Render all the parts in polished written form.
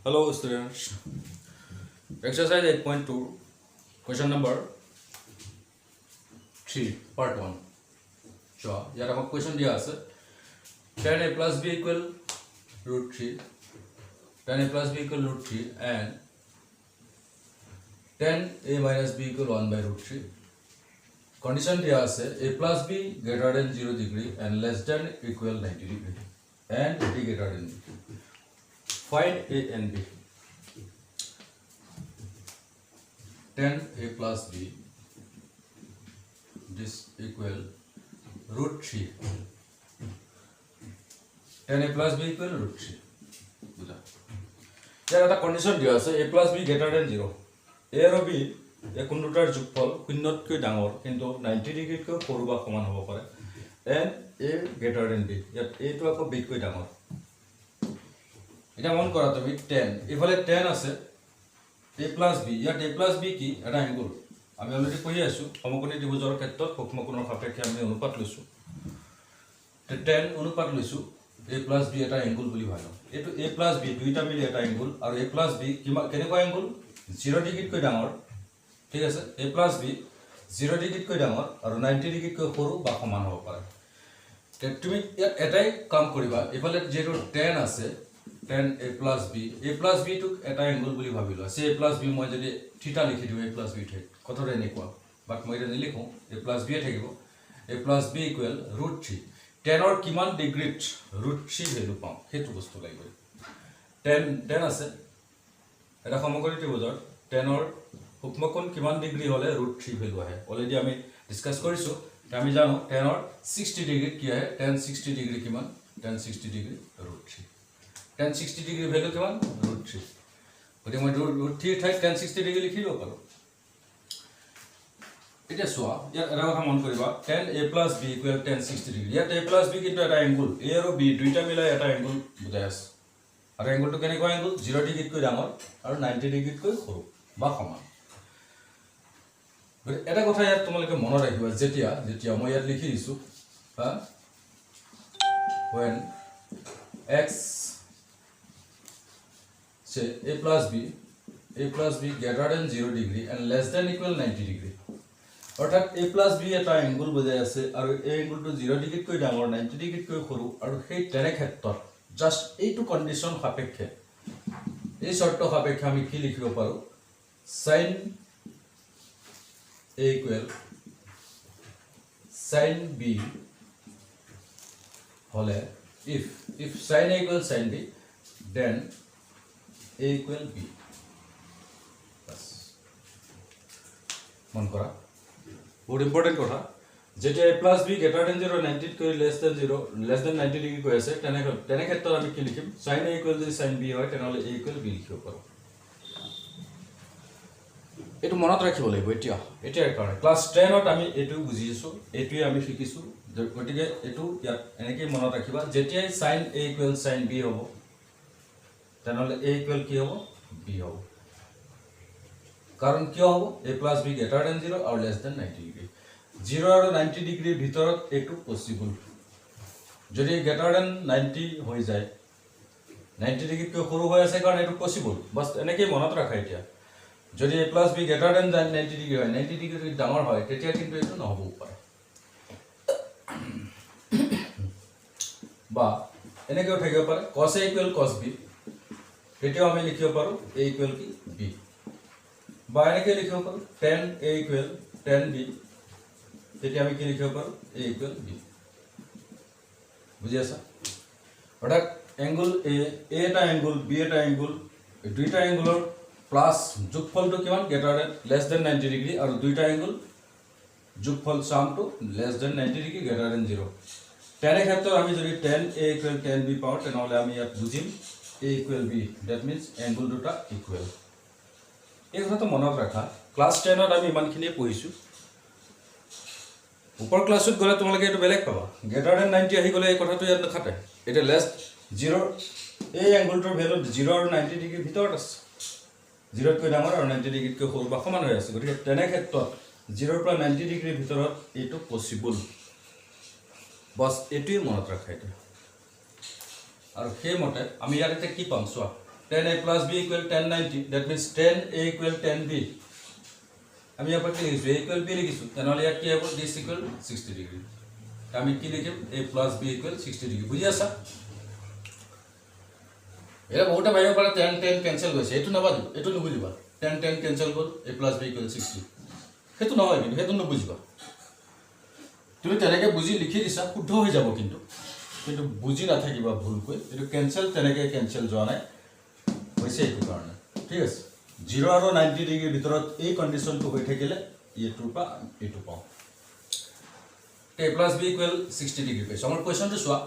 Hello students. Exercise 8.2, question number 3, part 1. So, here our question दिया है 10a plus b equal root 3, 10a plus b equal root 3 and 10a minus b equal 1 by root 3. Condition दिया है a plus b greater than 0 degree and less than equal 90 degree and a greater than b. Find a and b. 10a plus b this equal root 3. 10a plus b equal root 3. বুঝা ইয়াৰ এটা condition দিয়া আছে a plus b greater than 0. a আৰু b এই কোনটোটাৰ যোগফল শূন্যতকৈ ডাঙৰ কিন্তু 90 ডিগ্ৰীতকৈ সৰু বা সমান হ'ব পাৰে and a greater than b ইয়াত a টো আকৌ b তকৈ ডাঙৰ এটা মন কৰা তুমি 10 ইফালে 10 আছে a plus b ইয়াত a plus b কি এটা এংগল আমি অলৰেডি পঢ়ি আছো সমকোণী ত্ৰিভুজৰ ক্ষেত্ৰত সূক্ষ্মকোণৰ সাপেক্ষে আমি অনুপাত লৈছো 10 অনুপাত লৈছো a plus b এটা এংগল বুলি ভালো এটো a plus b দুইটা মিলি এটা এংগল আৰু a plus b কেনেকুৱা এংগল 0 ডিগ্ৰীতকৈ ডাঙৰ ঠিক আছে a plus b 0 ডিগ্ৰীতকৈ ডাঙৰ আৰু 90 ডিগ্ৰীতকৈ সৰু বা সমান হ'ব পাৰে তুমি এটাই কাম কৰিবা ইফালে যেটো 10 আছে 10 a plus b টুক এটা এংগল বুলি ভাবিলো আছে a plus b মই যদি থিটা লিখি দিও a plus b ঠিক কতৰে নেকুৱা বাট মই এটা নিলিখো a plus b থাকিব a plus b equal root 3 10 or কিমান ডিগ্ৰীত root 3 ভ্যালু পাম হেতু বস্তু লাগিব 10 আছে এটা সমকোণী ত্ৰিভুজৰ 10 or সূক্ষ্মকোণ কিমান ডিগ্ৰী হলে root 3 ভ্যালু আহে অলৰেডি আমি ডিসকাস কৰিছো আমি জানো 10 or 60 ডিগ্ৰী কি আহে 10 60 ডিগ্ৰী কিমান 10 60 ডিগ্ৰী root 3 10 60 ডিগ্ৰী ভ্যালু কিমান root 3 গতিকে মই root 3 ঠাইত 10 60 ডিগ্ৰী লিখি দিব পাৰো এটা সোয়া ইয়াত এটা কথা মন কৰিবা 10 a plus b equal 10 60 degree ইয়াত a plus b কিন্তু এটা এংগল a আৰু b দুইটা মিলাই এটা এংগল বুজাই আছে আৰু এংগলটো কেনেকুৱা এংগল 0 ডিগ্ৰীতকৈ ডাঙৰ আৰু 90 ডিগ্ৰীতকৈ সৰু বা সমান এটা কথা ইয়াত তোমালোকে মনত ৰাখিবা যেতিয়া মই ইয়াত লিখি দিছো হা when x say a plus b greater than 0 degree and less than equal 90 degree অর্থাৎ a plus b এটা এংগল বুজাই আছে আৰু এই এংগলটো 0 ডিগ্ৰীতকৈ ডাঙৰ 90 ডিগ্ৰীতকৈ সৰু আৰু সেই তেনে ক্ষেত্ৰত জাস্ট এইটো কন্ডিশন সাপেক্ষে এই শৰ্ত সাপেক্ষে আমি কি লিখিব পাৰো sin a equal sin b হলে if sin a equal sin b then a equal b bas মন কৰা বহুত ইম্পর্টেন্ট কথা যেটা a plus b greater than 0 90 কৈ less than 90 ডিগ্ৰী কৈ আছে তেনে ক্ষেত্ৰত আমি কি লিখিম sin a equal যদি sin b হয় তেনেহলে a equal b লিখিব পাৰো এটো মনত ৰাখিব লাগিব এতিয়াৰ কাৰণে ক্লাস 10 ত আমি এটো বুজিছো এটোই আমি শিকিছো গতিকে এটো ইয়াত এনেকৈ মনত ৰাখিবা যেতিয়া sin a equal sin b হ'ব তেনেহলে a equal কি হ'ব b হ'ব কাৰণ কিয় হ'ব a plus b greater than 0 or less than 90 degree 0 আৰু 90 ডিগ্ৰীৰ ভিতৰত এটো পসিবল যদি greater than 90 হৈ যায় 90 ডিগ্ৰীতকৈ সৰু হৈ আছে কাৰণ এটো পসিবল বাস এনেকৈ মনত ৰাখা এতিয়া যদি a plus b greater than 90 degree হয় 90 ডিগ্ৰী ডাঙৰ হয় তেতিয়া কিন্তু এটো নহব পাৰে বা এনেকৈ থাকিব পাৰে cos a equal cos b এটাও আমি লিখিব পাৰো a equal কি b বা এনেকৈ লিখিব পাৰো tan a equal tan b তেতিয়া আমি কি লিখিব পাৰো a equal b বুজি আছা অৰ্থাৎ এংগল a এটা এংগল b এটা এংগল এই দুইটা এংগলৰ প্লাস যোগফলটো কিমান greater than less than 90 degree আৰু দুইটা এংগল যোগফল সামটো less than 90 degree greater than 0 তেনে ক্ষেত্ৰত আমি যদি tan a equal tan b পাও তেনেহলে আমি ইয়াত বুজিম a equal b that means angle দুটা ইকুৱেল এই কথাটো মনত ৰাখা ক্লাস 10 ত আমি ইমানখিনি পঢ়িছো উপৰ ক্লাছত গলে তোমালোকে এটো বেলেগ পাবা গ্ৰেটাৰ দেন 90 আহি গলে এই কথাটো ইয়াত নাখাতে এটা লেস 0 এই এংগলটোৰ ভ্যালু 0 আৰু 90 ডিগ্ৰী ভিতৰত আছে 0 তকৈ ডাঙৰ আৰু 90 ডিগ্ৰীতকৈ সৰু বা সমান হৈ আছে গতিকে তেনে ক্ষেত্ৰত 0 পৰা 90 ডিগ্ৰীৰ ভিতৰত এটো পসিবল বস এটোই মনত ৰাখা এটা আৰু সেই মতে আমি ইয়াতে কি পাম সোৱা tan a plus b equal tan 90, that means tan a equal tan b. আমি ইয়াৰ পৰা কি লিখিছোঁ, a equal b লিখিছোঁ, তেনেহ'লে ইয়াত কি হ'ব, this equal 60 ডিগ্ৰী। আমি কি লিখিম, a plus b equal 60 degree. বুজি আছা? এটা বহুতে ভাবিব পাৰে tan tan কেঞ্চেল গৈছে, এইটো নাভাবিব, এইটো নুবুজিবা। tan tan কেঞ্চেল গ'ল, a plus b equal 60, সেইটো নহয়, কিন্তু সেইটো নুবুজিবা। তুমি তেনেকৈ বুজি লিখি দিছা, শুদ্ধ হৈ যাব, কিন্তু বুজি নাথাকিবা ভুলকৈ। এইটো কেঞ্চেল তেনেকৈ কেঞ্চেল যোৱা নাই, হৈছে এইটো কাৰণে। ঠিক আছে, 0 আৰু 90 ডিগ্ৰীৰ ভিতৰত এই কণ্ডিশ্যনটো হৈ থাকিলে এইটোৰ পৰা এইটো পাওঁ। a plus b equal 60 degree পাইছোঁ। আমাৰ কুৱেশ্যনটো চোৱা,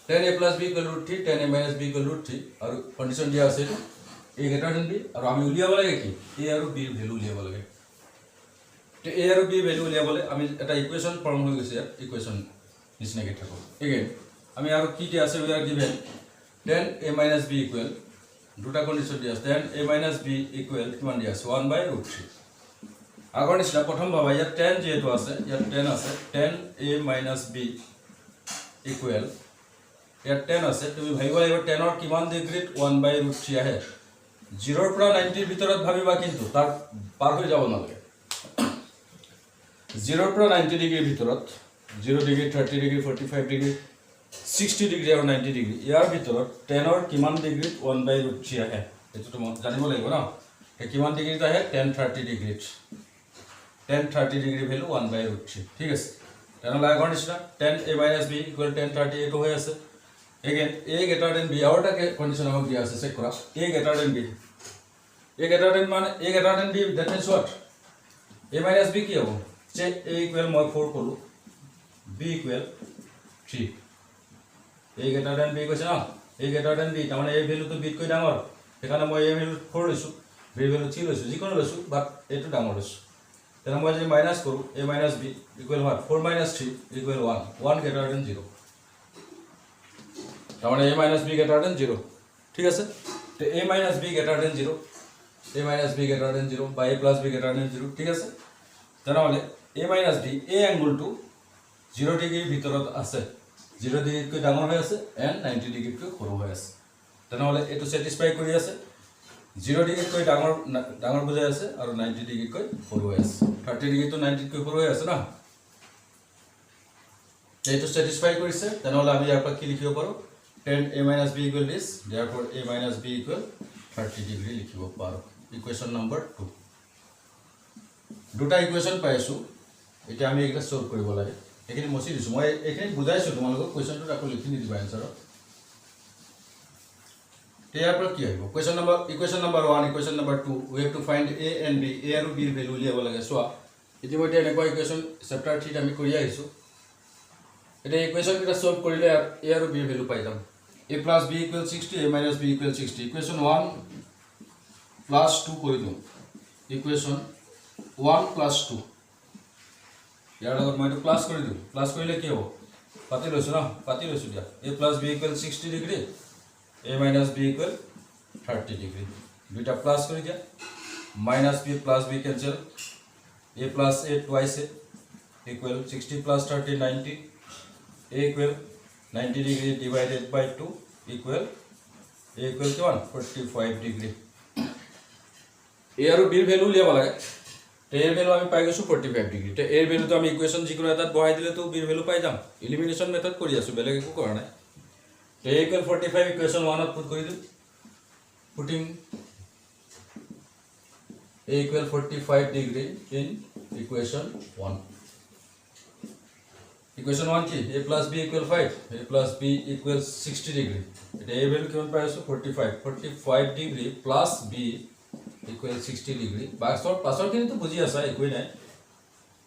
tan a plus b equal √3, tan a minus b equal √3, আৰু কণ্ডিশ্যন দিয়া আছে এইটো a greater than b, আৰু আমি উলিয়াব লাগে কি, a আৰু b ৰ ভেলু উলিয়াব লাগে। a আৰু b ভেলু উলিয়াবলৈ আমি এটা ইকুৱেশ্যন ফৰ্ম হৈ গৈছে, ইয়াত ইকুৱেশ্যন নিচিনাকৈ থাকোঁ। এগেইন আমি আৰু কি দিয়া আছে, we are given tan a minus b equal, দুটা কণ্ডিশ্যন দিয়া আছে, tan a minus b equal কিমান দিয়া আছে, 1/√3। আগৰ নিচিনা প্ৰথম ভাবা, ইয়াত tan যিহেতু আছে, ইয়াত tan আছে, tan a minus b equal, ইয়াত tan আছে, তুমি ভাবিব লাগিব tanৰ কিমান ডিগ্ৰীত 1/√3 আহে। 0ৰ পৰা 90ৰ ভিতৰত ভাবিবা, কিন্তু তাৰ পাৰ হৈ যাব নালাগে। 0ৰ পৰা 90 ডিগ্ৰীৰ ভিতৰত, 0 ডিগ্ৰী, 30 ডিগ্ৰী, 45 ডিগ্ৰী, 60 ডিগ্ৰী আৰু 90 ডিগ্ৰী, ইয়াৰ ভিতৰত tanৰ কিমান ডিগ্ৰীত 1/√3 আহে, এইটোতো জানিব লাগিব ন। কিমান ডিগ্ৰীত আহে, tan 30 ডিগ্ৰীত, tan 30 ডিগ্ৰী ভেলু 1/√3। ঠিক আছে, তেনেহ'লে আগৰ নিচিনা tan a minus b equal tan 30, এইটো হৈ আছে। Again a greater than b, আৰু এটা কণ্ডিশ্যন আমাক দিয়া আছে, চেক কৰা, a greater than b, a greater than মানে a greater than b, that means what, a minus b কি হ'ব, চেক a equal মই 4 ক'লোঁ, b equal 3, a greater than b কৈছে ন, a greater than b, তাৰমানে a ভেলুটো bতকৈ ডাঙৰ, সেইকাৰণে মই a ভেলু 4 লৈছোঁ, b ভেলু 3 লৈছোঁ, যিকোনো লৈছোঁ, বাট এইটো ডাঙৰ লৈছোঁ। তেনে মই যদি মাইনাছ কৰোঁ, a minus b equal what, 4 minus 3 equal 1, 1 greater than 0, তাৰমানে a minus b greater than 0। ঠিক আছে, তো a minus b greater than 0, a minus b greater than 0 বা a plus b greater than 0। ঠিক আছে, তেনেহ'লে a minus b, এই এংগুলটো 0 ডিগ্ৰীৰ ভিতৰত আছে, 0 ডিগ্ৰীতকৈ ডাঙৰ হৈ আছে, এণ্ড 90 ডিগ্ৰীতকৈ সৰু হৈ আছে। তেনেহ'লে এইটো ছেটিছফাই কৰি আছে, 0 ডিগ্ৰীতকৈ ডাঙৰ বুজাই আছে, আৰু 90 ডিগ্ৰীতকৈ সৰু হৈ আছে। 30 ডিগ্ৰীটো 90তকৈ সৰু হৈ আছে ন, এইটো ছেটিছফাই কৰিছে। তেনেহ'লে আমি ইয়াৰ পৰা কি লিখিব পাৰোঁ, tan a minus b equal this, therefore a minus b equal 30 degree লিখিব পাৰোঁ। ইকুৱেশ্যন নম্বৰ 2, দুটা ইকুৱেশ্যন পাইছোঁ। এতিয়া আমি এইকেইটা ছল্ভ কৰিব লাগে, এইখিনি মচি দিছোঁ, মই এইখিনি বুজাইছোঁ তোমালোকক, কুৱেশ্যনটোত আকৌ লিখি নিদিবা এনচাৰত। ইয়াৰ পৰা কি আহিব, equation number 1, equation number 2, we have to find a and b, a আৰু b ৰ ভেলু উলিয়াব লাগে। চোৱা, ইতিমধ্যে এনেকুৱা ইকুৱেশ্যন চেপ্টাৰ 3ত আমি কৰি আহিছোঁ। এতিয়া ইকুৱেশ্যনকেইটা ছল্ভ কৰিলে a আৰু b ৰ ভেলু পাই যাম। a plus b equal 60, a minus b equal 60, equation 1 plus 2 কৰি দিওঁ, ইকুৱেশ্যন 1 প্লাছ 2, ইয়াৰ লগত মই এইটো প্লাছ কৰি দিওঁ, প্লাছ কৰিলে কি হ'ব, পাতি লৈছোঁ ন, পাতি লৈছোঁ দিয়া, a plus b equal 60 degree, a minus b equal 30 degree, দুইটা প্লাছ কৰি দিয়া, minus b plus b cancel, a plus a twice a equal 60 plus 30 90, a equal 90 degree divided by 2 equal a equal কিমান, 45 degree. a আৰু b ৰ value উলিয়াব লাগে, তো এৰ ভেলু আমি পাই গৈছোঁ 45 ডিগ্ৰী। তো এৰ ভেলুটো আমি ইকুৱেশ্যন যিকোনো এটাত বহাই দিলেতো b ৰ ভেলু পাই যাম, ইলিমিনেশ্যন মেথড কৰি আছোঁ, বেলেগ একো কৰা নাই। তো a equal 45 ইকুৱেশ্যন 1ত পুট কৰি দিম, putting a equal 45 degree in equation 1। Equation 1 কি, a plus b equal 5, a plus b equal 60 degree. এতিয়া a ভেলু কিমান পাই আছোঁ, 45 degree plus b equal 60 degree. পাছৰখিনিতো বুজি আছা, একোৱেই নাই,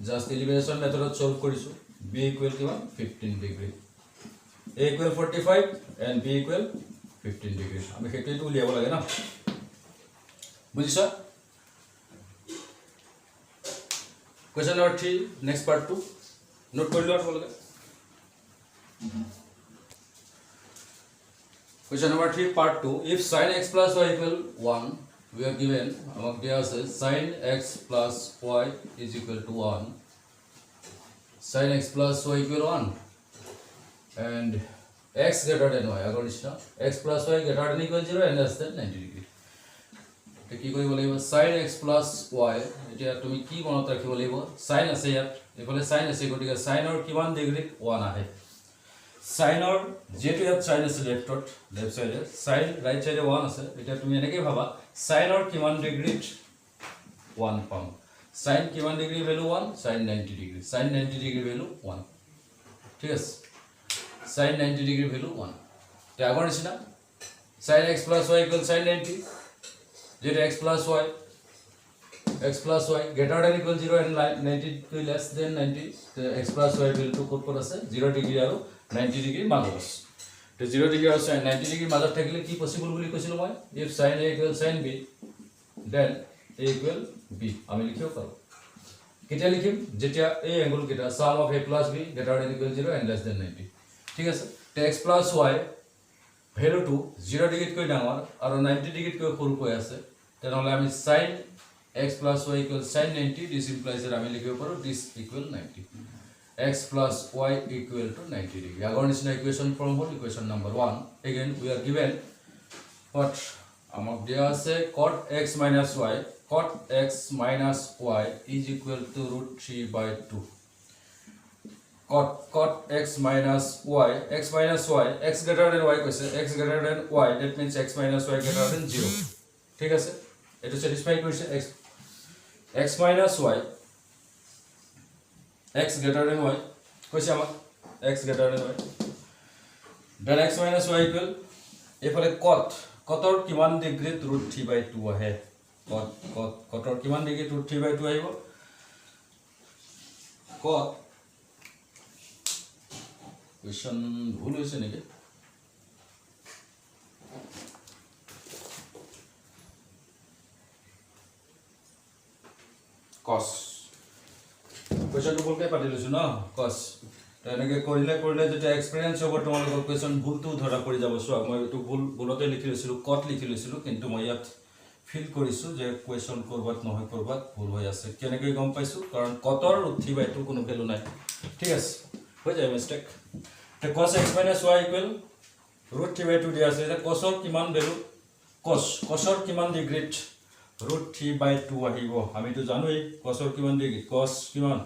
জাষ্ট ইলিমিনেশ্যন মেথডত ছল্ভ কৰিছোঁ। b equal কিমান, 15 degree, a equal 45 and b equal 15 degree. আমি সেইটোৱেতো উলিয়াব লাগে ন, বুজিছা। কুৱেশ্যন নম্বৰ 3, নেক্সট পাৰ্টটো নোট কৰি লোৱা তোমালোকে। Question number 3, part 2. If sin x plus y equal 1, we are given, among the answers, sin x plus y is equal to 1, sin x plus y equal 1, and x greater than y, x plus y greater than equal 0 and less than 90 degree. তো কি কৰিব লাগিব sin x plus y এতিয়া তুমি কি মনত ৰাখিব লাগিব sin আছে ইয়াত এফালে sin আছে গতিকে sin ৰ কিমান ডিগ্ৰীত 1 আহে sin ৰ যেটো ইয়াত sin আছে লেফট সাইডে sin ৰাইট সাইডে 1 আছে এতিয়া তুমি এনেকৈ ভাবা sin ৰ কিমান ডিগ্ৰীত 1 পাম sin কিমান degree value 1 sin 90 degree sin 90 degree value 1 ঠিক আছে sin 90 ডিগ্ৰী ভ্যালু 1 তে আগৰ নিচিনা sin x plus y equals sin 90 যেটা x plus y greater than equal 0 and 90 less than 90 so x plus y will to কত আছে 0 degree আৰু 90 degree মাজত আছে তো 0 ডিগ্ৰী আৰু 90 ডিগ্ৰী মাজত থাকিলে কি পসিবল বুলি কৈছিল মই if sin a equals sin b then a equal b আমি লিখিব পাৰো কেতিয়া লিখিম যেতিয়া এই অ্যাঙ্গেল কেটা sum of a plus b greater than equal 0 and less than 90 ঠিক আছে তো x plus y value to 0 ডিগ্ৰীত কৈ ডাঙৰ আৰু 90 ডিগ্ৰীত কৈ সৰু কৈ আছে তেনেহলে আমি sin x plus y equals sin 90 this implies that আমি লিখিব পাৰো this equal 90 x plus y equal to 90 degree আগৰ নিচিনা ইকুৱেশ্যন ফৰ্ম হ'ল equation number 1 again we are given what আমাক দিয়া আছে cot x minus y is equal to root 3 by 2 cot x minus y x greater than y কৈছে x greater than y that means x minus y greater than 0 ঠিক আছে এটো satisfy কৰিছে x minus y x greater than y কৈছে আমাক x greater than y then x minus y equal এফালে cotৰ কিমান ডিগ্ৰীত root 3 by 2 আহে cotৰ কিমান ডিগ্ৰীত root 3 by 2 আহিব cot question ভুল হৈছে নেকি cos question to বলকে পাতি লৈছো ন cos এনেকে কৰিলে যেটা এক্সপেৰিয়েন্স হ'ব তোমালোকৰ question ভুলটো ধৰা পৰি যাব সো মই এটো ভুলতে লিখি লৈছিলো cot লিখি লৈছিলো কিন্তু মই ইয়াত ফিল কৰিছো যে question কৰবাত নহয় কৰবাত ভুল হৈ আছে কেনেকৈ গম পাইছো কাৰণ cotৰ root 3 by 2 কোনো ভ্যালু নাই ঠিক আছে হৈ যায় মিস্টেক তো cos x minus y equal root 3 by 2 দিয়া আছে এটা cosৰ কিমান ভ্যালু cosৰ কিমান ডিগ্ৰীত root 3 by 2 আহিব আমি তো জানোই cosৰ কিমান ডিগ্ৰী cos কিমান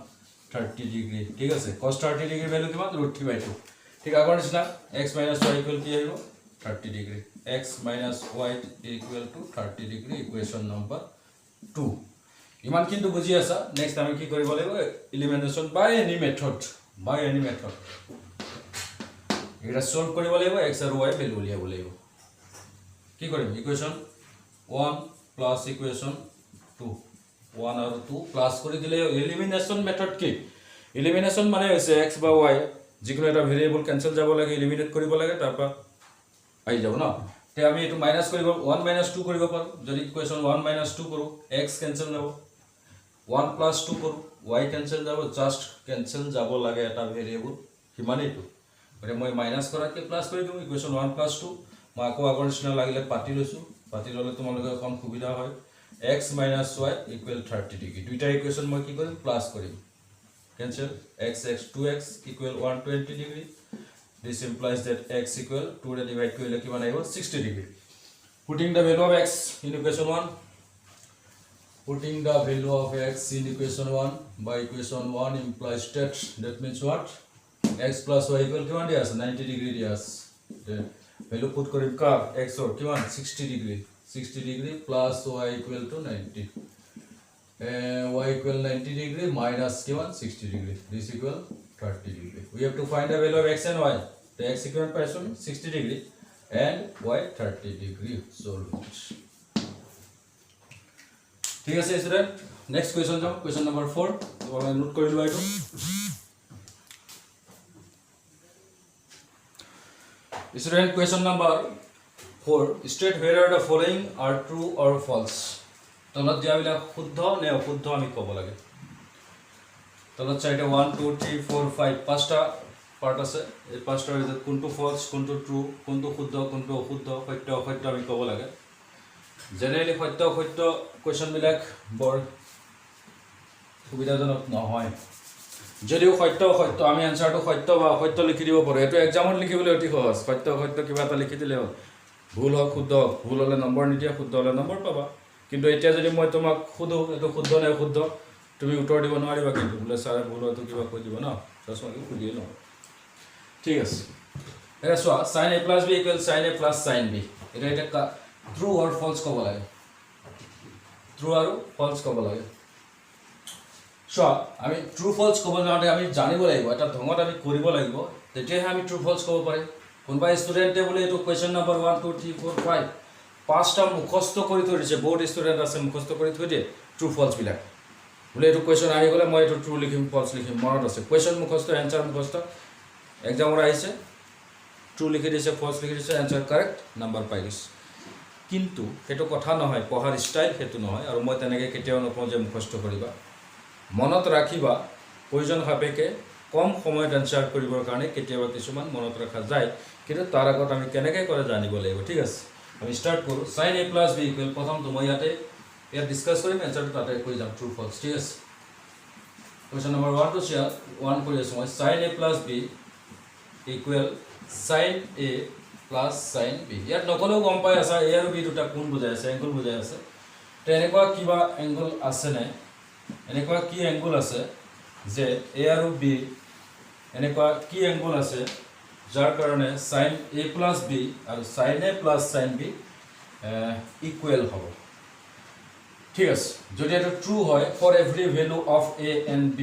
30 ডিগ্ৰী ঠিক আছে cos 30 ডিগ্ৰী ভ্যালু কিমান root 3 by 2 ঠিক আগৰ নিচিনা x minus y equal কি আহিব 30 degree x minus y equal to 30 degree equation number 2 ইমান কিন্তু বুজি আছা নেক্সট আমি কি কৰিব লাগিব এলিমিনেশন বাই এনি মেথড এটা সলভ কৰিব লাগিব x আৰু y ভ্যালু উলিয়াব লাগিব কি কৰিম ইকুৱেশ্যন 1 plus equation 2 1 আৰু 2 প্লাস কৰি দিলে এলিমিনেশন মেথড কি এলিমিনেশন মানে হৈছে x বা y যিকোনো এটা ভেৰিয়েবল ক্যান্সেল যাব লাগে এলিমিনেট কৰিব লাগে তাৰপা আই যাব না তে আমি এটো মাইনাস কৰিব 1 - 2 কৰিব পাৰো যদি ইকুৱেশ্যন 1 - 2 কৰো x ক্যান্সেল যাব 1 + 2 কৰো y ক্যান্সেল যাব জাস্ট ক্যান্সেল যাব লাগে এটা ভেৰিয়েবল কিমানেটো মানে মই মাইনাস কৰাকে প্লাস কৰি দিম ইকুৱেশ্যন 1 + 2 মই আকৌ আগৰ নিচিনা লাগিলে পাতি লৈছো পাতি ললে তোমালোকৰ কম সুবিধা হয় x minus y equal 30 degree দুইটা ইকুৱেশ্যন মই কি কৰিম প্লাস কৰিম cancel x 2x equal 120 degree this implies that x equal 2 divided কৰিলে কিমান আহিব 60 degree putting the value of x in equation 1 by equation 1 implies that means what x plus y equal কিমান দিয়া আছে 90 degree দিয়া আছে value put Karim CAA x or কিমান 60 degree plus y equal to 90 y equal 90 degree minus কিমান 60 degree this equal 30 degree we have to find the value of x and y the x equal পাইছো 60 degree and y 30 degree solve it ঠিক আছে student next question যাও question number 4 তোমরা note কৰি লোৱা এইটো Student question number 4 state whether the following are true or false তলত দিয়াবিলা শুদ্ধ নে অশুদ্ধ আমি ক'ব লাগে তলত চাইতে 1 2 3 4 5 পাঁচটা পার্ট আছে এই পাঁচটাৰ ভিতৰত কোনটো false কোনটো true কোনটো শুদ্ধ কোনটো অশুদ্ধ সত্য অসত্য আমি ক'ব লাগে জেনেৰেলি সত্য অসত্য কোৱেশ্চন বিলাক বৰ সুবিধাজনক নহয় যদিও সত্য অসত্য আমি আনসাৰটো সত্য বা অসত্য লিখি দিব পাৰো এটো এক্সামত লিখিবলৈ অতি সহজ সত্য অসত্য কিবা এটা লিখি দিলে ভুল হওক শুদ্ধ ভুল হলে নম্বৰ নিদিয়া শুদ্ধ হলে নম্বৰ পাবা কিন্তু এতিয়া যদি মই তোমাক সোধোঁ এইটো শুদ্ধ নে অশুদ্ধ তুমি উত্তৰ দিব নোৱাৰিবা কিন্তু বোলে ছাৰে ভুল হয়তো কিবা কৈ দিব ন চশমাকে সুধিয়ে লওঁ ঠিক আছে এতিয়া চোৱা sin a plus b equals sin a plus sin b এটা এটা ট্ৰু অৰ ফলছ ক'ব লাগে ট্ৰু আৰু ফলছ ক'ব লাগে চোৱা আমি ট্ৰু ফলছ ক'ব যাওঁতে আমি জানিব লাগিব এটা ধঙত আমি কৰিব লাগিব তেতিয়াহে আমি ট্ৰু ফলছ ক'ব পাৰিম কোনোবা ষ্টুডেণ্টে বোলে এইটো কুৱেশ্যন নম্বৰ 1 2 3 4 5 পাঁচটা মুখস্থ কৰি থৈ দিছে বহুত ষ্টুডেণ্ট আছে মুখস্থ কৰি থৈ দিয়ে ট্ৰু ফলছবিলাক বোলে এইটো কুৱেশ্যন আহি গ'লে মই এইটো ট্ৰু লিখিম ফলছ লিখিম মনত আছে কুৱেশ্যন মুখস্থ এনচাৰ মুখস্থ এক্সামৰ আহিছে ট্ৰু লিখি দিছে ফলছ লিখি দিছে এনচাৰ কাৰেক্ট নাম্বাৰ পাই গৈছে কিন্তু সেইটো কথা নহয় পঢ়াৰ ষ্টাইল সেইটো নহয় আৰু মই তেনেকৈ কেতিয়াও নকওঁ যে মুখস্থ কৰিবা মনত ৰাখিবা প্ৰয়োজন সাপেক্ষে কম সময়ত এনচাৰ কৰিবৰ কাৰণে কেতিয়াবা কিছুমান মনত ৰখা যায় কিন্তু তাৰ আগত আমি কেনেকৈ কৰে জানিব লাগিব ঠিক আছে আমি ষ্টাৰ্ট কৰোঁ sin a plus b equal প্ৰথমটো মই ইয়াত ডিছকাছ কৰিম এনচাৰটো তাতে কৰি যাম ট্ৰু ফলছ ঠিক আছে কুৱেশ্যন নম্বৰ 1 টু 1 কৰি আছোঁ মই sin a plus b equal sin a plus sin b ইয়াত নকলেও গম পাই আছা a আৰু b দুটা কোন বুজাই আছে এংগল বুজাই আছে তো এনেকুৱা কিবা এংগল আছেনে এনেকুৱা কি এংগল আছে যে a আৰু b এনেকুৱা কি এংগল আছে যাৰ কাৰণে sin a plus b আৰু sin a plus sin b equal হ'ব ঠিক আছে যদি এটা ট্ৰু হয় for every value of a and b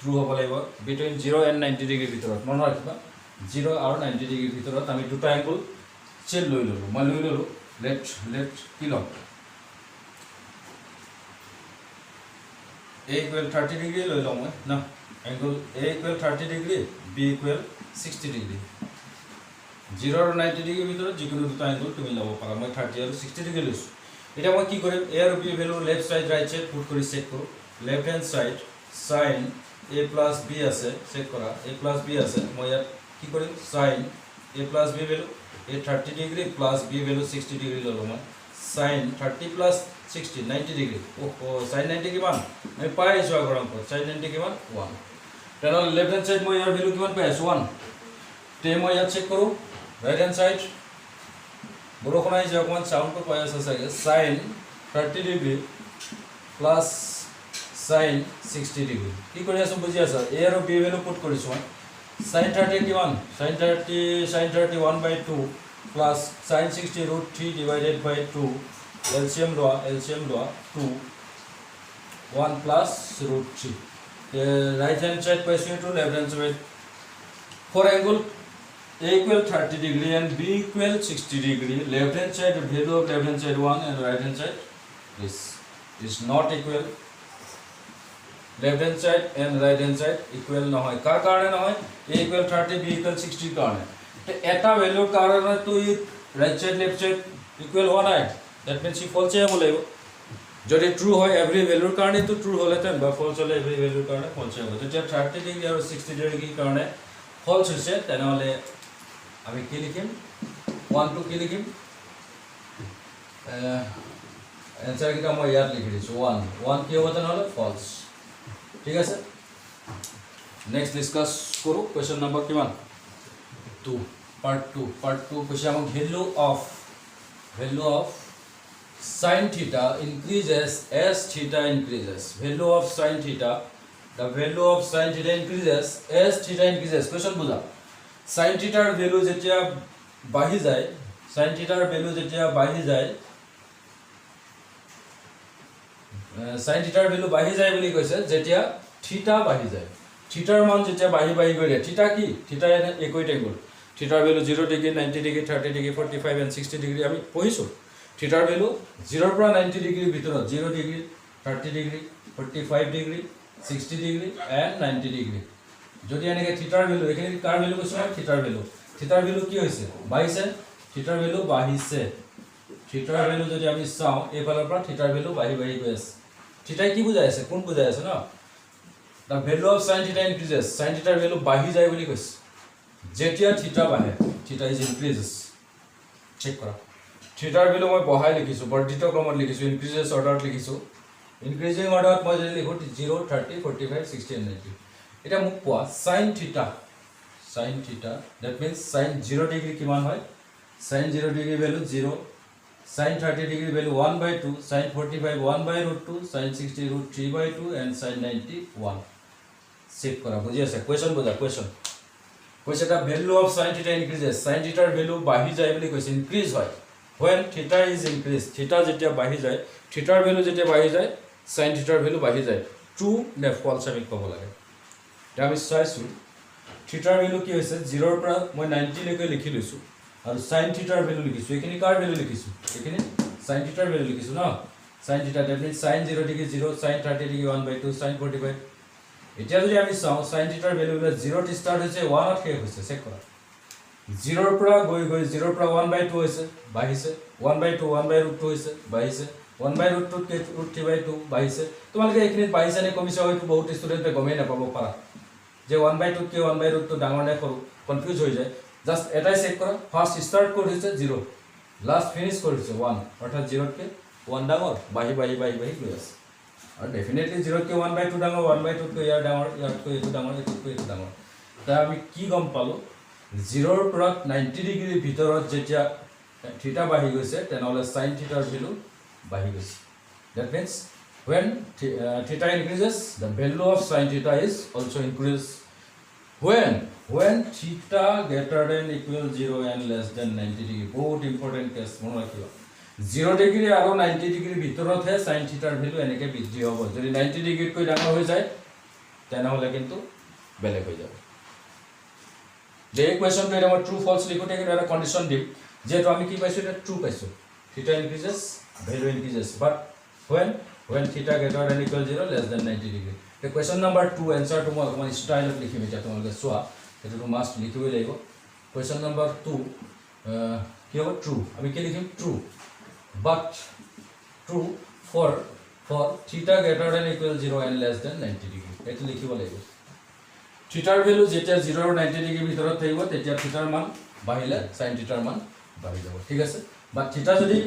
true হ'ব লাগিব বিটুইন 0 and 90 ডিগ্ৰীৰ ভিতৰত মনত ৰাখিবা 0 আৰু 90 ডিগ্ৰীৰ ভিতৰত আমি দুটা এংগল চেল লৈ ল'লোঁ মই লৈ ল'লোঁ লেট কি ল'ম a equal 30 ডিগ্ৰী লৈ লওঁ মই না angle a equal 30 degree b equal 60 degree 0 আৰু 90 ডিগ্ৰীৰ ভিতৰত যিকোনো দুটা এংগল তুমি ল'ব পাৰা মই 30 আৰু 60 ডিগ্ৰী লৈছোঁ এটা মই কি কৰিম a আৰু b value left side right side put কৰি চেক কৰোঁ left hand side sin a plus b আছে চেক কৰা a plus b আছে মই ইয়াত কি কৰিম sin a plus b value a 30 degree plus b value 60 degree ল'লো মই sin 30 plus 60 90 ডিগ্ৰী ওহো sin 90 কিমান আমি পাই আছো আগৰ অংকত sin 90 কিমান 1 তেনেহ'লে লেফট হ্যান্ড সাইড মই ইয়াৰ ভ্যালু কিমান পাই আছো 1 তে মই ইয়াত চেক কৰোঁ ৰাইট হ্যান্ড সাইড বৰষুণ আহিছে অকণমান চাউণ্ডটো পাই আছে চাগে sin 30 degree plus sin 60 degree কি কৰি আছো বুজি আছা a আৰু b ভ্যালু পুট কৰিছো মই sin 30 কিমান sin 30 1/2 plus sin 60 √3 divided by 2 LCM লোৱা 2 1 প্লাছ √3 রাইট হ্যান্ড সাইড পাইছো to left hand side for angle a equal 30 degree and b equal 60 degree left hand side value of left hand side 1 and right hand side is not equal left hand side and right hand side equal নহয় কাৰ কাৰণে নহয় a equal 30 b equal 60 কাৰণে তো এটা value কাৰণে তো right side left side equal হোৱা নাই that means ই false হ'ব লাগিব যদি ট্ৰু হয় এভৰি ভ্যালুৰ কাৰণে তো ট্ৰু হ'লেতেন বা false হ'লে এভৰি ভ্যালুৰ কাৰণে false হ'ব তেতিয়া 30 ডিগ্ৰী আৰু 60 ডিগ্ৰী কাৰণে false হৈছে তেনেহ'লে আমি কি লিখিম 1 2 কি লিখিম এনসার কিটা মই ইয়াত লিখি দিছো 1 কি হ'ব তেনেহ'লে ফলস ঠিক আছে নেক্সট ডিসকাস কৰো কোৱেশ্চন নম্বৰ কিমান 2 পাৰ্ট 2 কৈছে আমাক value of sin theta increases as theta increases value of sin theta the value of sin theta increases as theta increases question বুজা sin theta ৰ ভ্যালু যেতিয়া বাঢ়ি যায় sin theta ৰ ভ্যালু যেতিয়া বাঢ়ি যায় sin theta ৰ ভ্যালু বাঢ়ি যায় বুলি কৈছে যেতিয়া theta বাঢ়ি যায় theta ৰ মান যেতিয়া বাঢ়ি গৈ যায় theta কি theta এনে ইকুৱেট এংগল theta ৰ value 0 degree 90 degree 30 degree 45 and 60 degree আমি পঢ়িছো theta ৰ ভ্যালু 0 পৰা 90 ডিগ্ৰীৰ ভিতৰত 0 degree 30 degree 45 degree 60 degree and 90 degree যদি এনেকে থিটাৰ ভ্যালু এখানে কাৰ ভ্যালু কৈছো থিটাৰ ভ্যালু কি হৈছে বাঢ়িছে থিটাৰ ভ্যালু বাঢ়িছে থিটাৰ ভ্যালু যদি আমি চাও এই ফালৰ পৰা থিটাৰ ভ্যালু বাঢ়ি গৈ আছে থিটাই কি বুজাই আছে কোন বুজাই আছে ন the value of sin theta increases sin theta ৰ ভ্যালু বাঢ়ি যায় বুলি কৈছে যেতিয়া থিটা বাঢ়ে থিটা ইজ ইনক্ৰিজেস চেক কৰা থিটাৰ ভ্যালু মই বঢ়াই লিখিছো বৰ্ধিত ক্ৰমত লিখিছো ইনক্ৰিজেস অৰ্ডাৰত লিখিছো ইনক্ৰিজিং অৰ্ডাৰত মই যদি লিখো 0 30 45 60 and 90 এটা মোক কোৱা sin theta that means sin 0 degree কিমান হয় sin 0 degree value 0 sin 30 degree value 1 by 2, sin 45 1 by root 2, sin 60 root 3 by 2 and sin 90 1. Check kora বুঝি আছে question বুঝা question কৈছে the value of sin theta increases, sin theta value বাঢ়ি যায় বুলি কৈছে, increase হয় when theta is increased, theta যেতিয়া বাঢ়ি যায়, theta value যেতিয়া বাঢ়ি যায়, sin theta value বাঢ়ি যায়, true নে false আমি ক'ব লাগে। এতিয়া আমি চাইছো theta value কি হৈছে 0 ৰ পৰা মই 90 লৈকে লিখি লৈছো আৰু sin theta value লিখিছো, এখিনি কাৰ value লিখিছো, এখিনি sin theta value লিখিছো না, sin theta that means sin 0 degree 0, sin 30 degree 1 by 2, sin 45। এতিয়া যদি আমি চাও sin theta value 0 ত স্টার্ট হৈছে 1 ত শেষ হৈছে, চেক কৰা 0 ৰ পৰা গৈ 0 ৰ পৰা 1 by 2 হৈছে বাঢ়িছে, 1 by 2 1 by root 2 হৈছে বাঢ়িছে, 1 by root 2 K root 3 by 2 বাঢ়িছে। তোমালোকে এখিনি বাঢ়িছে নে কমিছে হয়তো বহুত ষ্টুডেন্টে গমেই নাপাব পাৰা যে 1 by 2 কে 1 by root 2 ডাঙৰ নে সৰু, কনফিউজ হৈ যায়। জাস্ট এটাই চেক কৰা, ফাৰ্স্ট স্টাৰ্ট কৰিছে 0, লাস্ট ফিনিশ কৰিছে 1, অৰ্থাৎ 0 কে 1 ডাঙৰ বাঢ়ি গৈ আছে। और डेफिनेटली 0 के 1 by 2 डाঙৰ, 1 by 2 কে ইয়াৰ ডাঙৰ, ইয়াৰকৈ এইটো ডাঙৰ, এইটোকৈ এইটো ডাঙৰ। তা আমি কি গম পালো 0 ৰ পৰা 90 ডিগ্ৰী ভিতৰত যেতিয়া থিটা বাঢ়ি গৈছে তেনেহলে sin থিটাৰ ভ্যালু বাঢ়ি গৈছে। that means when theta increases the value of sin theta is also increase when theta greater than equal 0 and less than 90 degree, বহুত important case মনত ৰাখিবা। 0 ডিগ্ৰী আৰু 90 ডিগ্ৰী ভিতৰত হে sin থিটাৰ ভ্যালু এনেকৈ বৃদ্ধি হ'ব, যদি 90 ডিগ্ৰীতকৈ ডাঙৰ হৈ যায় তেনেহলে কিন্তু বেলেগ হৈ যাব। যে ইকুৱেশ্যনটো এটা মই ট্ৰু ফলছ লিখোতে কিন্তু এটা কন্ডিশন দিম, যেহেতু আমি কি পাইছো এটা ট্ৰু পাইছো, theta increases value increases, but when theta greater than equal 0 less than 90 degree। the question number 2 answer to মই অকমান ষ্টাইলত লিখিম, এতিয়া তোমালোকে চোৱা এটো মাস্ট লিখিবই লাগিব। question number 2 কি হ'ব ট্ৰু, আমি কি লিখিম true, but true for theta greater than equal 0 and less than 90 degree, এটো লিখিব লাগিব। থিটাৰ ভ্যালু যেতিয়া 0 আৰু 90 ডিগ্ৰী ভিতৰত থাকিব তেতিয়া থিটাৰ মান বাঢ়িলে sin থিটাৰ মান বাঢ়ি যাব, ঠিক আছে। বাট থিটা যদি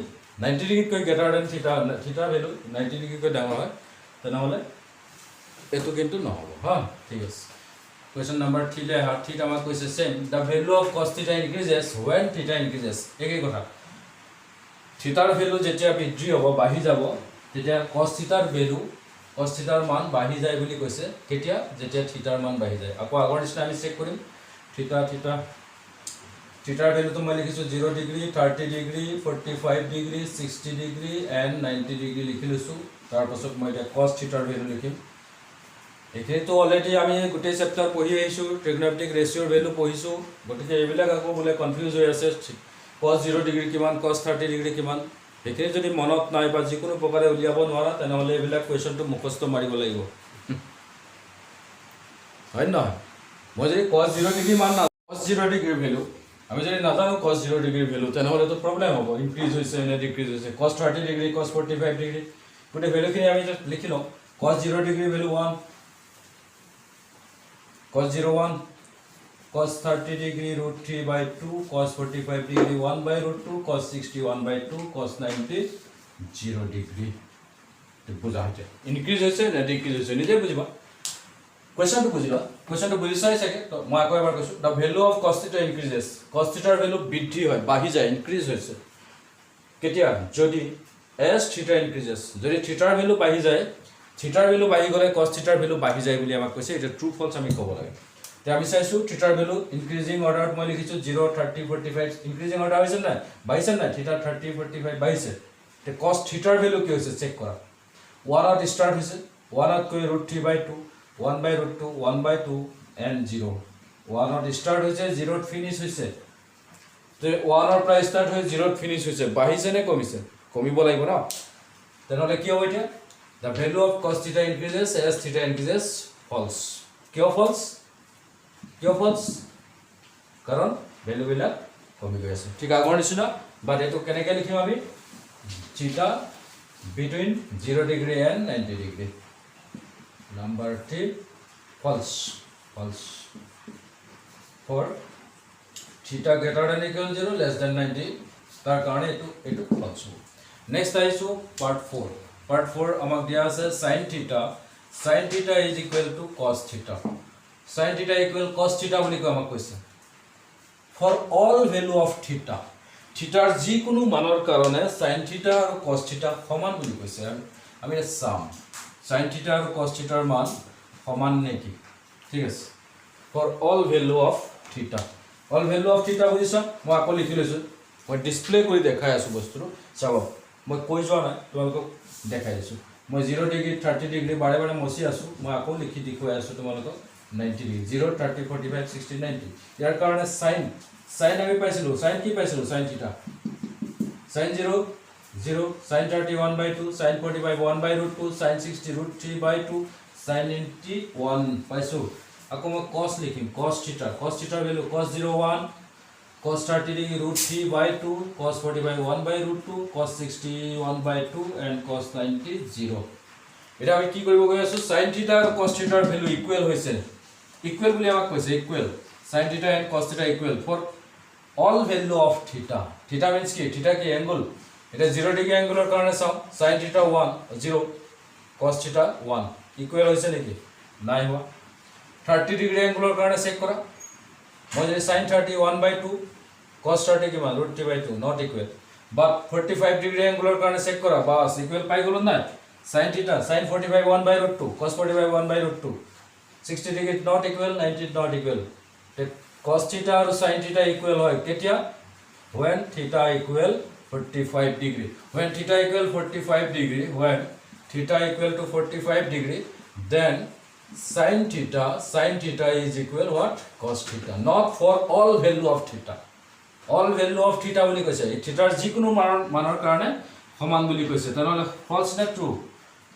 90 ডিগ্ৰীতকৈ গ্ৰেটাৰ দেন থিটাৰ ভ্যালু 90 ডিগ্ৰীতকৈ ডাঙৰ হয় তেনেহলে এটো কিন্তু নহব, হা ঠিক আছে। question number 3 লে হা থিটা আমাক কৈছে same the value of cos theta increases when theta increases, একেই কথা থিটাৰ ভ্যালু যেতিয়া বৃদ্ধি হ'ব বাঢ়ি যাব তেতিয়া cos থিটাৰ ভ্যালু cos থিটাৰ মান বাঢ়ি যায় বুলি কৈছে, কেতিয়া যেতিয়া থিটাৰ মান বাঢ়ি যায়। আকৌ আগৰ নিচিনা আমি চেক কৰিম থিটাৰ ভ্যালুটো মই লিখিছো 0 degree 30 degree 45 degree 60 degree and 90 degree লিখি লৈছো। তাৰ পাছত মই এটা cos থিটাৰ ভ্যালু লিখিম। একেতো অলৰেডি আমি গোটেই চেপ্টাৰ পঢ়ি আহিছো, ট্ৰিগনোমেট্ৰিক ৰেশিওৰ ভ্যালু পঢ়িছো, গতিকে এইবিলাক আকৌ বোলে কনফিউজ হৈ আছে cos 0 ডিগ্ৰী কিমান, cos 30 ডিগ্ৰী কিমান, এইখিনি যদি মনত নাই বা যিকোনো প্ৰকাৰে উলিয়াব নোৱাৰা তেনেহলে এইবিলাক কুৱেশ্যনটো মুখস্থ মাৰিব লাগিব, হয় নহয়। মই যদি cos 0 ডিগ্ৰী মান না cos 0 ডিগ্ৰী ভ্যালু আমি যদি নাজানো cos 0 ডিগ্ৰী ভ্যালু তেনেহলে তো প্ৰবলেম হ'ব, ইনক্ৰিজ হৈছে নে ডিক্ৰিজ হৈছে, cos 30 ডিগ্ৰী cos 45 ডিগ্ৰী গোটেই ভ্যালুখিনি আমি লিখি লওঁ। cos 0 degree value 1, cos 0 1, cos 30 degree root 3 by 2, cos 45 degree 1 by root 2, cos 60 1 by 2, cos 90 0 degree। তো বুঝা হচ্ছে ইনক্রিজ হচ্ছে না ডিক্রিজ হচ্ছে নিজে বুঝবা। কোয়েশ্চনটো বুঝিলা, কোয়েশ্চনটো বুঝিছাই চাগে, তো মই আকৌ এবাৰ কৈছো the value of cos theta increases, cos theta value বৃদ্ধি হয় বাঢ়ি যায় ইনক্রিজ হৈছে কেতিয়া যদি as theta increases, যদি থিটাৰ ভ্যালু বাঢ়ি যায়, থিটাৰ ভ্যালু বাঢ়ি গলে cos থিটাৰ ভ্যালু বাঢ়ি যায় বুলি আমাক কৈছে, এটা ট্ৰু ফলছ আমি ক'ব লাগে। তে আমি চাইছো থিটাৰ ভ্যালু ইনক্ৰিজিং অৰ্ডাৰত মই লিখিছো 0 30 45 ইনক্ৰিজিং অৰ্ডাৰ হৈছে না বাঢ়িছে না, থিটা 30 45 বাঢ়িছে। তে cos থিটাৰ ভ্যালু কি হৈছে চেক কৰা, 1 ত স্টাৰ্ট হৈছে, 1 ত কৈ root 3 by 2, 1 by root 2, 1 by 2 and 0, 1 to start হৈছে 0 ত ফিনিশ হৈছে। তে 1 ৰ পৰা স্টাৰ্ট হৈ 0 ত ফিনিশ হৈছে, বাঢ়িছে নে কমিছে, কমিব লাগিব না। তেনেহলে কি হ'ব এতিয়া the value of cos theta increases as theta increases, false। কিয় false, কিয় false, কাৰণ ভ্যালু বিলাক কমি গৈ আছে, ঠিক আগৰ নিচিনা। বাট এটো কেনেকৈ লিখিম আমি, থিটা between 0 degree and 90 degree। number 3 false for theta greater than equal 0 less than 90, তাৰ কাৰণে এটো false হ'ব। নেক্সট আহিছো পাৰ্ট 4। পাৰ্ট 4 আমাক দিয়া আছে sin theta is equal to cos theta, sin theta equal cos theta বুলি আমাক কৈছে। for all value of theta থিটাৰ যিকোনো মানৰ কাৰণে sin থিটা আৰু cos থিটা সমান বুলি কৈছে আমি চাম sin থিটা আৰু cos থিটাৰ মান সমান নেকি ঠিক আছে for all value of theta all value of theta বুজিছা মই আকৌ লিখি লৈছো মই ডিসপ্লে কৰি দেখাই আছো বস্তুটো চাব মই কৈ যোৱা নাই তোমালোকক দেখাই আছো মই 0 ডিগ্ৰী 30 ডিগ্ৰী বাৰে বাৰে মচি আছো মই আকৌ লিখি দেখুৱাই আছো তোমালোকক 90 ডিগ্ৰী 0 30 45 60 90 ইয়াৰ কাৰণে sin আমি পাইছিলো sin কি পাইছিলো sin থিটা sin 0 0 sin 30 1/2 sin 45 1/√2 sin 60 √3/2 sin 90 1 পাইছো আকৌ মই cos লিখিম cos থিটা value cos 0 1 cos 30 degree √3/2 cos 45 1/√2 cos 60 1/2 and cos 90 0 এটা আমি কি কৰিব গৈ আছো sin থিটা আৰু cos থিটাৰ ভ্যালু ইকুৱেল হৈছে ইকুৱেল বুলি আমাক কৈছে ইকুৱেল sin থিটা and cos থিটা equal for all value of theta theta means কি theta কি angle এটা 0 ডিগ্ৰী অ্যাঙ্গেলৰ কাৰণে চাও sin থিটা 1 0 cos থিটা 1 ইকুৱেল হৈছে নেকি নাই হোৱা 30 ডিগ্ৰী অ্যাঙ্গেলৰ কাৰণে চেক কৰা মই যদি sin 30 1/2 cos 30 কিমান √3/2 not equal but 45 ডিগ্ৰী অ্যাঙ্গেলৰ কাৰণে চেক কৰা বাস ইকুৱেল পাই গলো নাই sin থিটা sin 45 1/√2 cos 45 1/√2 60 degree not equal 90 not equal cos theta আৰু sin theta equal হয় কেতিয়া when theta equal 45 degree when theta equal 45 degree when theta equal to 45 degree then sin theta is equal what cos theta not for all value of theta all value of theta বুলি কৈছে এই থিটাৰ যিকোনো মানৰ কাৰণে সমান বুলি কৈছে তেনেহলে false নে true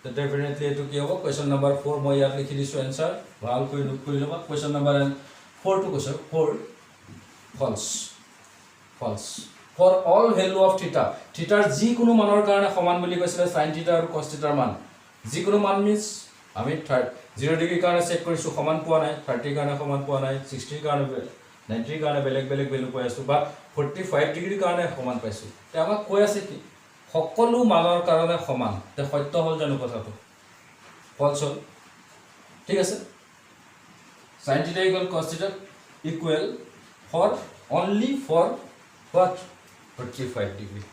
তো ডেফিনেটলি এটো কি হ'ব কোৱেশ্চন নম্বৰ 4 মই ইয়াত লিখি দিছো आंसर ভালকৈ নোট কৰি লবা question number 4 to question 4 false for all value of theta theta যিকোনো মানৰ কাৰণে সমান বুলি কৈছিল sin theta আৰু cos theta ৰ মান যিকোনো মান মিন্স আমি 0 ডিগ্ৰী কাৰণে চেক কৰিছো সমান পোৱা নাই 30 কাৰণে সমান পোৱা নাই 60 কাৰণে 90 কাৰণে বেলেগ ভ্যালু পাই আছো বা 45 ডিগ্ৰী কাৰণে সমান পাইছো তে আমাক কৈ আছে কি সকলো মানৰ কাৰণে সমান তে সত্য হল জানো কথাটো false হল ঠিক আছে sin theta equal cos theta equal for only for what 45 degree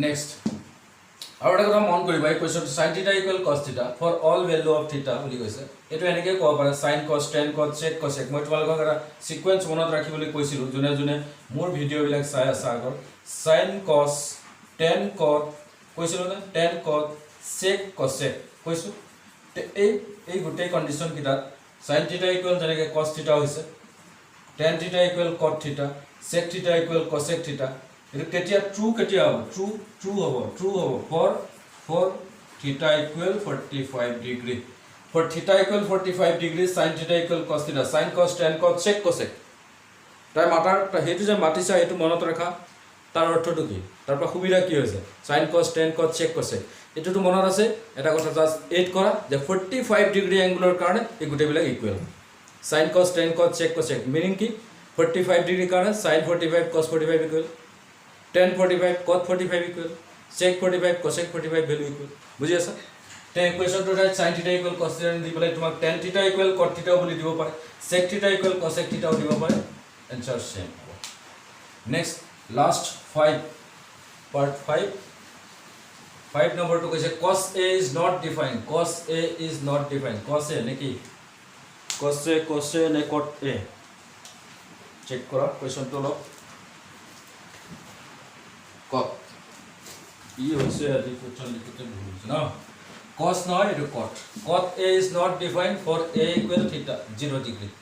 next আৰু এটা কথা মন কৰিবা এই question sin theta equal cos theta for all value of theta বুলি কৈছে এটো এনেকৈ কোৱা পাৰে sin cos tan cos sec cosec মই তোমালোকক এটা সিকোয়েন্স মনত ৰাখিবলৈ কৈছিলো যোনে মোৰ ভিডিও বিলাক চাই আছে আগৰ sin cos tan cos কৈছিলো না tan cos sec cosec কৈছো তে এই গোটেই কন্ডিশন কিটা sin theta equal যেনেকৈ cos theta হৈছে tan theta equal cot theta sec theta equal cosec theta এটা কেতিয়া ট্ৰু কেতিয়া হ'ব ট্ৰু হ'ব for theta equal 45 degree for theta equal 45 degree sin theta equal cos theta sin cos tan cos sec cosec তাই master হেতু যে মাটিছা হেতু মনত ৰাখা তাৰ অৰ্থটো কি তাৰ পৰা সুবিধা কি হৈছে sin cos tan cos sec cosec এটোটো মনত আছে এটা কথা জাস্ট 8 কৰা যে 45 ডিগ্ৰী অ্যাঙ্গেলৰ কাৰণে এই গুটেবিলাক equal sin cos tan cos sec cosec meaning কি 45 ডিগ্ৰী কাৰণে sin 45 cos 45 equal tan 45 cos 45 equal sec 45 cosec 45 value equal বুজি আছা তে ইকুৱেশ্যনটো right sin theta equal cos theta দি পেলাই তোমাক tan theta equal cot theta বুলি দিব পাৰে sec theta equal cosec theta দিব পাৰে answer same next last 5 part 5 number 2 কৈছে cos a is not defined cos a is not defined cos a নেকি cos a নে cot a চেক কৰা কোৱেশ্চনটো লওক cot ই হৈছে আজি কোৱেশ্চন লিখোতে ভুল হৈছে না cos নহয় এটো cot a is not defined for a equal theta 0 degree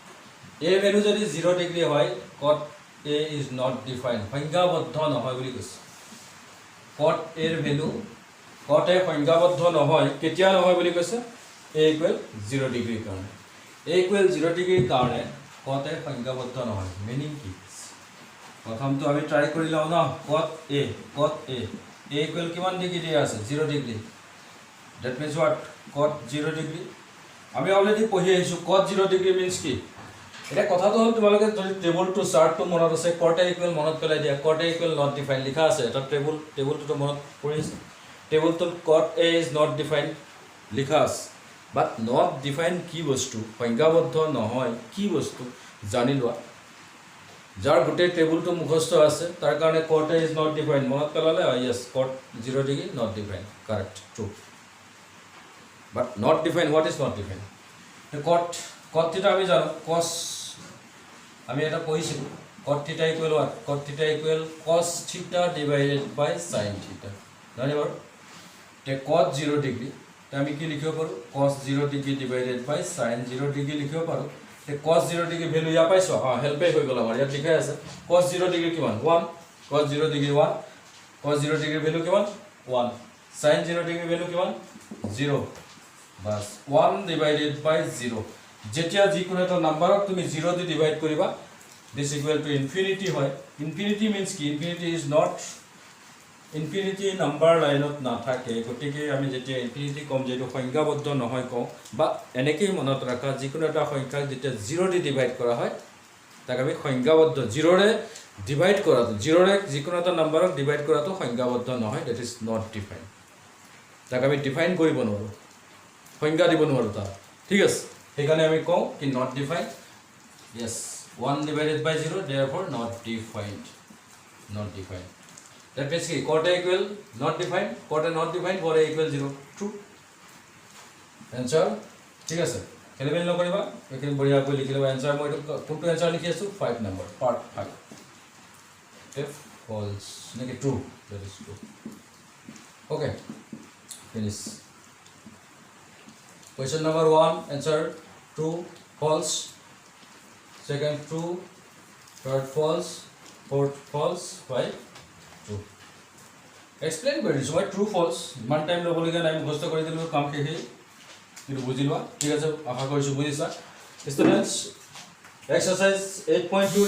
a value যদি 0 ডিগ্ৰী হয় cot a is not defined সংজ্ঞাবদ্ধ নহয় বুলি কৈছে cot a এর ভ্যালু cot a সংজ্ঞাবদ্ধ নহয় কেতিয়া নহয় বুলি কৈছে a equal 0 ডিগ্ৰী কাৰণে a equal 0 ডিগ্ৰীৰ কাৰণে cot a সংজ্ঞাবদ্ধ নহয় মিনিং কি প্ৰথমটো আমি ট্ৰাই কৰি লও না cot a equal কিমান ডিগ্ৰী দিয়া আছে 0 degree that means what cot 0 degree আমি অলৰেডি পঢ়ি আহিছো cot 0 ডিগ্ৰী means কি এটা কথাটো হল তোমালোকে যদি টেবুলটো চাৰ্টটো মনত আছে cot a equal মনত পেলাই দিয়া cot a equal not defined লিখা আছে এটা টেবুলটো মনত পৰিছে টেবুলটো cot a is not defined লিখা আছে বাট not defined কি বস্তু সংজ্ঞাবদ্ধ নহয় কি বস্তু জানি লোৱা যাৰ গোটেই টেবুলটো মুখস্থ আছে তাৰ কাৰণে কট এ ইজ নট ডিফাইন মনত পেলালে ইয়েছ কট 0 degree not define correct true but not define what is not define কট থিটা আমি জানো কস আমি এটা পঢ়িছিলোঁ কট থিটা ইকুৱেল হোৱাট কট থিটা equal cos theta divided by sine theta জানি বাৰু তে কট 0 ডিগ্ৰী তে আমি কি লিখিব পাৰোঁ cos 0 degree divided by sine 0 degree লিখিব পাৰোঁ তে cos 0 ডিগ্ৰী ভ্যালু ইয়া পাইছো হেল্পে হৈ গল আমাৰ ইয়াত লিখাই আছে cos 0 ডিগ্ৰী কিমান 1 cos 0 degree 1 cos 0 degree value কিমান 1 sin 0 ডিগ্ৰী ভ্যালু কিমান 0 বাস 1 ডিভাইডেড বাই 0 যেতিয়া যিকোনো এটা নাম্বাৰক তুমি 0 দি ডিভাইড কৰিবা দিস ইকুৱেল টু ইনফিনিটি হয় ইনফিনিটি মিন্স কি infinity is not infinity number লাইনত নাথাকে গতিকে আমি যেতিয়া ইনফিনিটি কম যেটো সংখ্যাবদ্ধ নহয় কম বা এনেকেই মনত ৰাখা যিকোনো এটা সংখ্যাক যেতিয়া 0 দি ডিভাইড কৰা হয় তাক আমি সংখ্যাবদ্ধ 0 ৰে ডিভাইড কৰাটো 0 ৰে যিকোনো এটা নাম্বাৰক ডিভাইড কৰাটো সংখ্যাবদ্ধ নহয় দ্যাট ইজ নট ডিফাইন তাক আমি ডিফাইন কৰিব নোৱাৰো সংখ্যা দিব নোৱাৰো তা ঠিক আছে সেইকাৰণে আমি কওঁ কি not define yes 1 divided by 0 therefore not defined that means ki cot a equal not defined cot a not defined for a equal 0 true answer ঠিক আছে খেলবেল নকৰিবা এখিনি বঢ়িয়া কৈ লিখিলেবা answer মই কোনটো answer লিখি আছো 5 number part 5 if false নেকি true that is true okay finish question number 1 answer true false second true third false fourth false 5 true explain কৰিছো মই true false ইমান টাইম লবলগীয়া নাই মুখস্থ কৰি দিলো কাম শেষে কিন্তু বুজিলোৱা ঠিক আছে আশা কৰিছো বুজিছা ষ্টুডেন্টস exercise 8.2